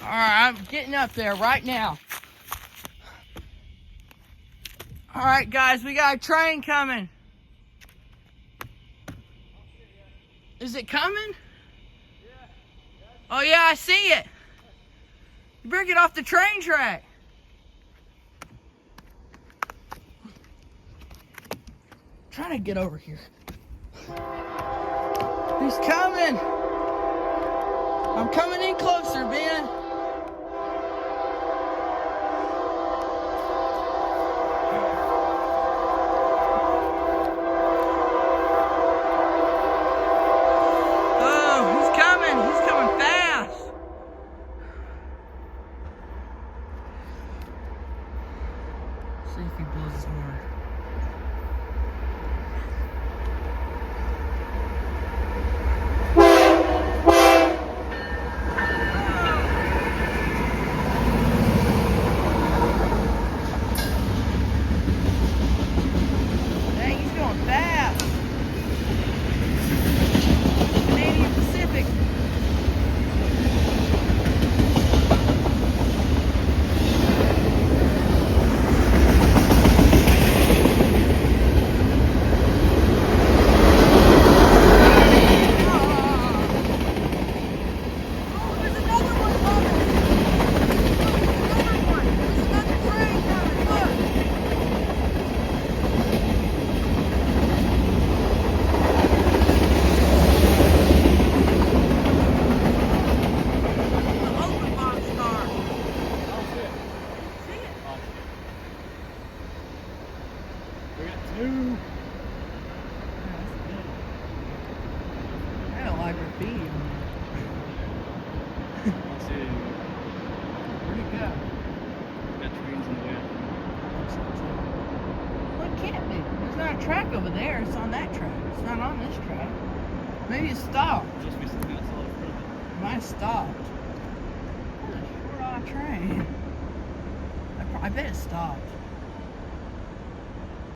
Alright, I'm getting up there right now. Alright guys, we got a train coming. Is it coming? Oh yeah, I see it. You better get off the train track. I'm trying to get over here. He's coming. I'm coming in closer, Ben. Oh, he's coming. He's coming fast. See if he blows his horn. Fast. Canadian Pacific. I don't like graffiti on there. Where'd it go? Got trains in the way. Well, it can't be. There's not a track over there. It's on that track. It's not on this track. Maybe it stopped. Just be some fence all in front of it. It might have stopped. What a short train. I bet it stopped.